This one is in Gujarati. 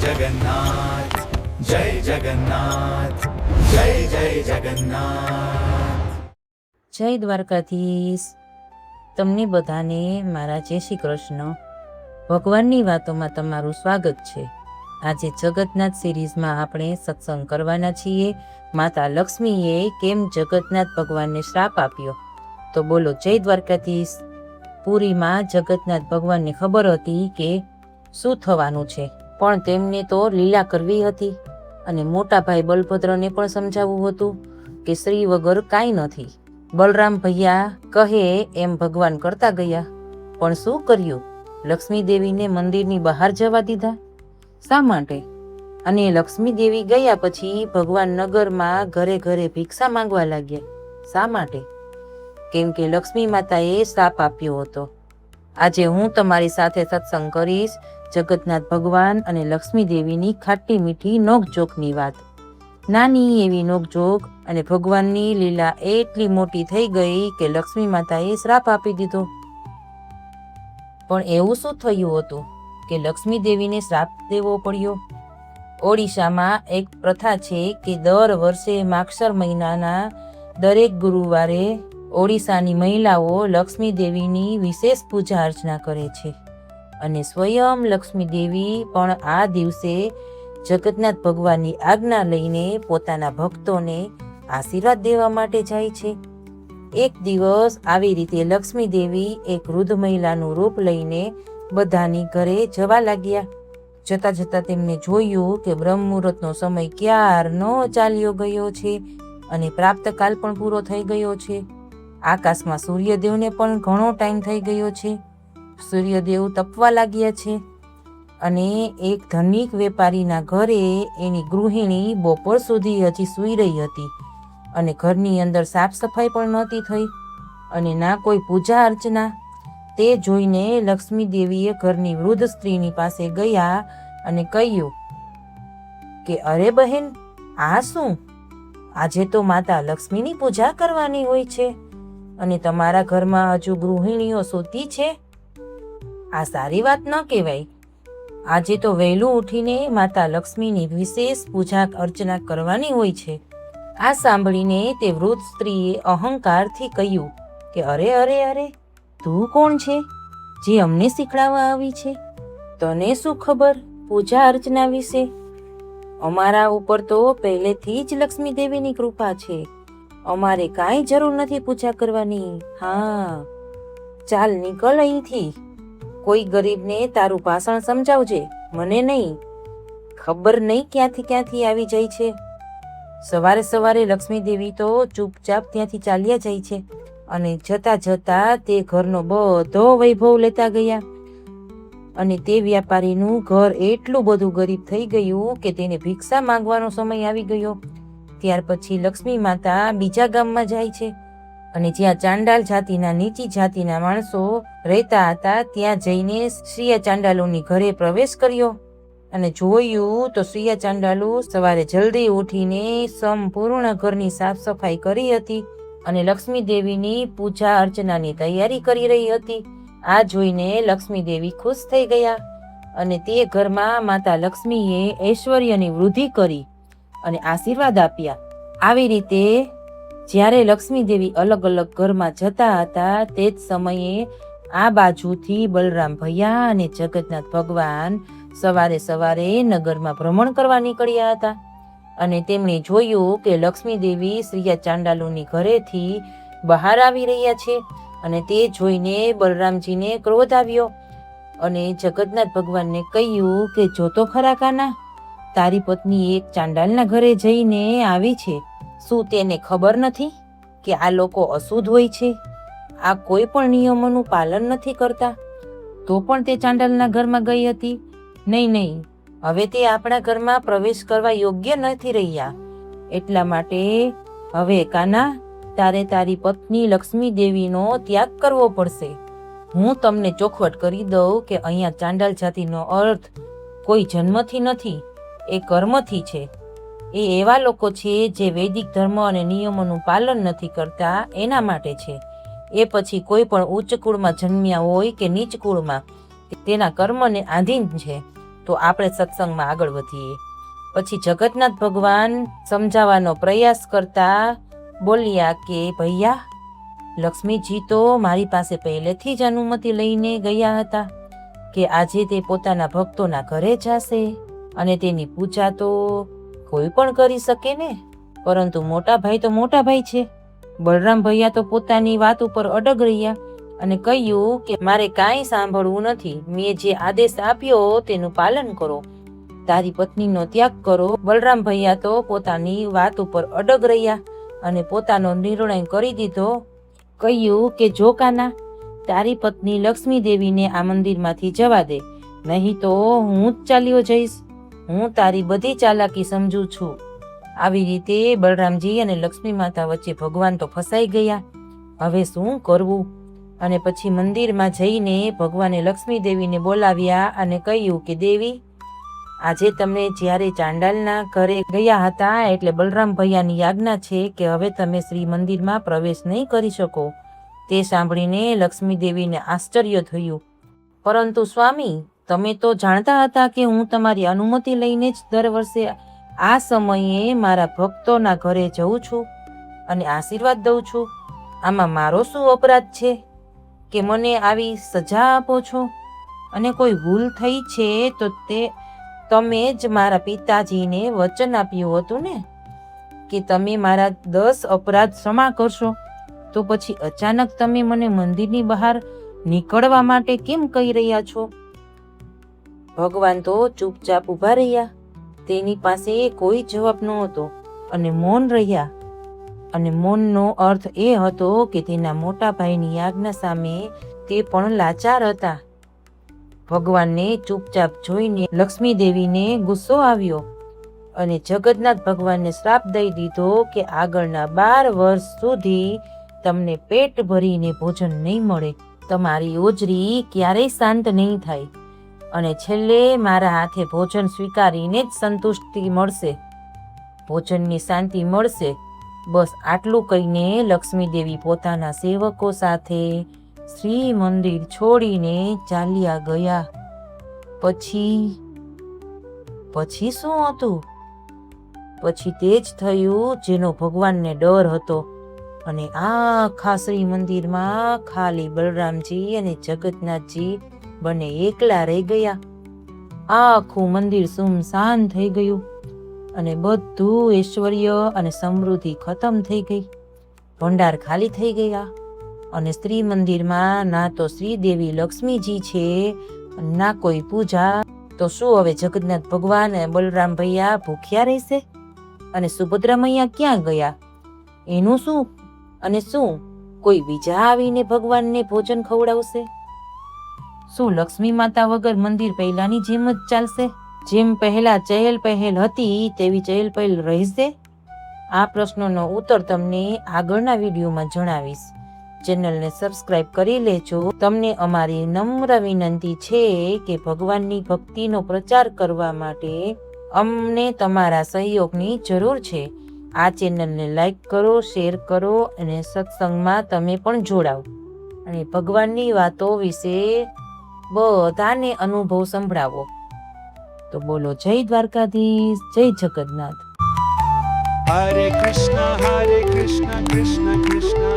जगन्नाथ जय जगन्नाथ जय जय जगन्नाथ। જય દ્વારકાધીશ. તમને બધાને મારા જય શ્રી કૃષ્ણ. ભગવાનની વાતોમાં તમારું સ્વાગત છે. આજે જગન્નાથ સિરીઝમાં આપણે સત્સંગ કરવાના છીએ. માતા લક્ષ્મીએ કેમ જગન્નાથ ભગવાનને શ્રાપ આપ્યો. તો બોલો જય દ્વારકાધીશ. પુરીમાં જગન્નાથ ભગવાનને ખબર હતી કે શું થવાનું છે, પણ તેમને તો લીલા કરવી હતી અને મોટા ભાઈ બલભદ્રને પણ સમજાવવું હતું કે શ્રી વગર કાંઈ નથી. બલરામ ભૈયા કહે એમ ભગવાન કરતા ગયા, પણ શું કર્યું? લક્ષ્મી દેવીને મંદિરની બહાર જવા દીધા. શા માટે? અને લક્ષ્મી દેવી ગયા પછી ભગવાન નગરમાં ઘરે ઘરે ભિક્ષા માંગવા લાગ્યા. શા માટે? કેમ કે લક્ષ્મી માતાએ શ્રાપ આપ્યો હતો. આજે હું તમારી સાથે સત્સંગ કરીશ જગન્નાથ ભગવાન અને લક્ષ્મી દેવીની ખાટી મીઠી નોકઝોકની વાત. નાની એવી નોકઝોક અને ભગવાનની લીલા એટલી મોટી થઈ ગઈ કે લક્ષ્મી માતાએ શ્રાપ આપી દીધો. પણ એવું શું થયું હતું કે લક્ષ્મી દેવીને શ્રાપ દેવો પડ્યો? ઓડિશામાં એક પ્રથા છે કે દર વર્ષે માગશર મહિનાના દરેક ગુરુવારે ઓડિશાની મહિલાઓ લક્ષ્મી દેવીની વિશેષ પૂજા અર્ચના કરે છે અને સ્વયં લક્ષ્મી દેવી પણ આ દિવસે જગન્નાથ ભગવાનની આજ્ઞા લઈને પોતાના ભક્તોને આશીર્વાદ દેવા માટે જાય છે. એક દિવસ આવી રીતે લક્ષ્મી દેવી એક વૃદ્ધ મહિલાનું રૂપ લઈને બધાની ઘરે જવા લાગ્યા. જતા જતા તેમને જોયું કે બ્રહ્મ મુહૂર્તનો સમય ક્યારનો ચાલ્યો ગયો છે અને પ્રાપ્તકાલ પણ પૂરો થઈ ગયો છે. આકાશમાં સૂર્યદેવને પણ ઘણો ટાઈમ થઈ ગયો છે. સૂર્યદેવ તપવા લાગ્યા છે અને એક ધનિક વેપારીના ઘરે એની ગૃહિણી બપોર સુધી હજી સૂઈ રહી હતી અને ઘરની અંદર સાફ સફાઈ પણ નહોતી થઈ અને ના કોઈ પૂજા અર્ચના. તે જોઈને લક્ષ્મી દેવીએ ઘરની વૃદ્ધ સ્ત્રીની પાસે ગયા અને કહ્યું કે અરે બહેન, આ શું? આજે તો માતા લક્ષ્મીની પૂજા કરવાની હોય છે અને તમારા ઘરમાં હજુ ગૃહિણીઓ સૂતી છે? આ સારી વાત ન કહેવાય. આજે તો વહેલું ઉઠીને માતા લક્ષ્મીની વિશેષ પૂજા અર્ચના કરવાની હોય છે. આ સાંભળીને તે વૃદ્ધ સ્ત્રીએ અહંકારથી કહ્યું કે અરે અરે અરે, તું કોણ છે જે અમને શીખડાવવા આવી છે? તને શું ખબર પૂજા અર્ચના વિશે? અમારા ઉપર તો પહેલેથી જ લક્ષ્મી દેવીની કૃપા છે. અમારે કાંઈ જરૂર નથી પૂજા કરવાની. હા, ચાલ નીકળ અહીંથી. કોઈ ગરીબને તારું ભાષણ સમજાવજે, મને નહીં. ખબર નહીં ક્યાંથી આવી જાય છે. સવારે સવારે લક્ષ્મી દેવી તો ચૂપચાપ ત્યાંથી ચાલ્યા જાય છે અને જતા જતા તે ઘરનો બધો વૈભવ લેતા ગયા અને તે વ્યાપારીનું ઘર એટલું બધું ગરીબ થઈ ગયું કે તેને ભિક્ષા માંગવાનો સમય આવી ગયો. ત્યાર પછી લક્ષ્મી માતા બીજા ગામમાં જાય છે અને જ્યાં ચાંડાલ જાતિના નીચી જાતિના માણસો રહેતા હતા ત્યાં જઈને શ્રીયા ચાંડાલોની ઘરે પ્રવેશ કર્યો અને જોયું તો શ્રીયા ચાંડાલો સવારે જલ્દી ઉઠીને સંપૂર્ણ ઘરની સાફ સફાઈ કરી હતી અને લક્ષ્મી દેવીની પૂજા અર્ચનાની તૈયારી કરી રહી હતી. આ જોઈને લક્ષ્મી દેવી ખુશ થઈ ગયા અને તે ઘરમાં માતા લક્ષ્મીએ ઐશ્વર્યની વૃદ્ધિ કરી અને આશીર્વાદ આપ્યા. આવી રીતે જ્યારે લક્ષ્મી દેવી અલગ અલગ ઘરમાં જતા હતા તે જ સમયે આ બાજુથી બલરામ ભૈયા અને જગન્નાથ ભગવાન સવારે સવારે નગરમાં ભ્રમણ કરવા નીકળ્યા હતા અને તેમણે જોયું કે લક્ષ્મી દેવી શ્રીયા ચાંડાલોની ઘરેથી બહાર આવી રહ્યા છે અને તે જોઈને બલરામજીને ક્રોધ આવ્યો અને જગન્નાથ ભગવાનને કહ્યું કે જોતો ખરા કાના, તારી પત્ની એક ચાંડાલના ઘરે જઈને આવી છે. શું તેને ખબર નથી કે આ લોકો અશુદ્ધ હોય છે? આ કોઈ પણ નિયમોનું પાલન નથી કરતા. તો પણ તે ચાંડાલના ઘરમાં ગઈ હતી. નહીં, હવે તે આપણા ઘરમાં પ્રવેશ કરવા યોગ્ય નથી રહ્યા. એટલા માટે હવે કાના, તારે તારી પત્ની લક્ષ્મી દેવીનો ત્યાગ કરવો પડશે. હું તમને ચોખવટ કરી દઉં કે અહીંયા ચાંડાલ જાતિનો અર્થ કોઈ જન્મથી નથી, એ કર્મથી છે. એ એવા લોકો છે જે વૈદિક ધર્મ અને નિયમોનું પાલન નથી કરતા, એના માટે છે. એ પછી કોઈ પણ ઉચ્ચ કુળમાં જન્મ્યા હોય કે નીચ કુળમાં, તેના કર્મને આધીન છે. તો આપણે સત્સંગમાં આગળ વધીએ. પછી જગન્નાથ ભગવાન સમજાવવાનો પ્રયાસ કરતા બોલ્યા કે ભૈયા, લક્ષ્મીજી તો મારી પાસે પહેલેથી જ અનુમતિ લઈને ગયા હતા કે આજે તે પોતાના ભક્તોના ઘરે જશે અને તેની પૂજા તો કોઈ પણ કરી શકે ને. પરંતુ મોટા ભાઈ તો મોટા ભાઈ છે. બલરામ ભૈયા તો પોતાની વાત ઉપર અડગ રહ્યા અને કહ્યું કે મારે કાંઈ સાંભળવું નથી. મેં જે આદેશ આપ્યો તેનું પાલન કરો, તારી પત્નીનો ત્યાગ કરો. બલરામ ભૈયા તો પોતાની વાત ઉપર અડગ રહ્યા અને પોતાનો નિર્ણય કરી દીધો. કહ્યું કે જો કાના, તારી પત્ની લક્ષ્મી દેવીને આ મંદિરમાંથી જવા દે, નહીં તો હું જ ચાલ્યો જઈશ. હું તારી બધી ચાલાકી સમજુ છું. આવી રીતે બલરામજી અને લક્ષ્મી માતા વચ્ચે ભગવાન તો ફસાઈ ગયા. હવે શું કરવું? અને પછી મંદિરમાં જઈને ભગવાને લક્ષ્મી દેવીને બોલાવ્યા અને કહ્યું કે દેવી, આજે તમે જ્યારે ચાંડાલના ઘરે ગયા હતા એટલે બલરામ ભૈયાની આજ્ઞા છે કે હવે તમે શ્રી મંદિરમાં પ્રવેશ નહીં કરી શકો. તે સાંભળીને લક્ષ્મી દેવીને આશ્ચર્ય થયું. પરંતુ સ્વામી, તમે તો જાણતા હતા કે હું તમારી અનુમતિ લઈને જ દર વર્ષે આ સમયે મારા ભક્તોના ઘરે જઉં છું અને આશીર્વાદ દઉં છું. આમાં મારો શું અપરાધ છે કે મને આવી સજા આપો છો? અને કોઈ ભૂલ થઈ છે તો તે તમે જ મારા પિતાજીને વચન આપ્યું હતું ને કે તમે મારા 10 અપરાધ ક્ષમા કરશો. તો પછી અચાનક તમે મને મંદિરની બહાર નીકળવા માટે કેમ કહી રહ્યા છો? ભગવાન તો ચૂપચાપ ઊભા રહ્યા. તેની પાસે કોઈ જવાબ નહોતો અને મૌન રહ્યા. અને મૌનનો અર્થ એ હતો કે તેના મોટા ભાઈની આજ્ઞા સામે તે પણ લાચાર હતા. ભગવાનને ચૂપચાપ જોઈને લક્ષ્મી દેવીને ગુસ્સો આવ્યો અને જગન્નાથ ભગવાનને શ્રાપ દઈ દીધો કે આગળના 12 વર્ષ સુધી તમને પેટ ભરીને ભોજન નહીં મળે. તમારી ઓજરી ક્યારેય શાંત નહીં થાય અને છેલ્લે મારા હાથે ભોજન સ્વીકારીને જ સંતુષ્ટિ મળશે, ભોજનની શાંતિ મળશે. બસ આટલું કહીને લક્ષ્મી દેવી પોતાના સેવકો સાથે શ્રી મંદિર છોડીને ચાલ્યા ગયા. પછી શું હતું? પછી તે જ થયું જેનો ભગવાનને ડર હતો. અને આખા શ્રી મંદિરમાં ખાલી બલરામજી અને જગન્નાથજી બંને એકલા રહી ગયા. આખું મંદિર સુમસાન થઈ ગયું અને બધું ઐશ્વર્ય અને સમૃદ્ધિ ખતમ થઈ ગઈ. ભંડાર ખાલી થઈ ગયા અને શ્રી મંદિરમાં ના તો શ્રી દેવી લક્ષ્મીજી છે, ના કોઈ પૂજા. તો શું હવે જગન્નાથ ભગવાન અને બલરામ ભૈયા ભૂખ્યા રહેશે? અને સુભદ્રા મૈયા ક્યાં ગયા? એનું શું? અને શું કોઈ બીજા આવીને ભગવાનને ભોજન ખવડાવશે? શું લક્ષ્મી માતા વગર મંદિર પહેલાની જેમ જ ચાલશે? જેમ પહેલા ચહેલ પહેલ હતી તેવી ચહેલ પહેલ રહેશે? આ પ્રશ્નોનો ઉત્તર તમને આગળના વિડીયોમાં જણાવીશ. ચેનલને સબસ્ક્રાઇબ કરી લેજો. તમને અમારી નમ્ર વિનંતી છે કે ભગવાનની ભક્તિનો પ્રચાર કરવા માટે અમને તમારા સહયોગની જરૂર છે. આ ચેનલને લાઈક કરો, શેર કરો અને સત્સંગમાં તમે પણ જોડાઓ અને ભગવાનની વાતો વિશે બધાને અનુભવ સંભળાવો. તો બોલો જય દ્વારકાધીશ, જય જગન્નાથ. હરે કૃષ્ણ કૃષ્ણ કૃષ્ણ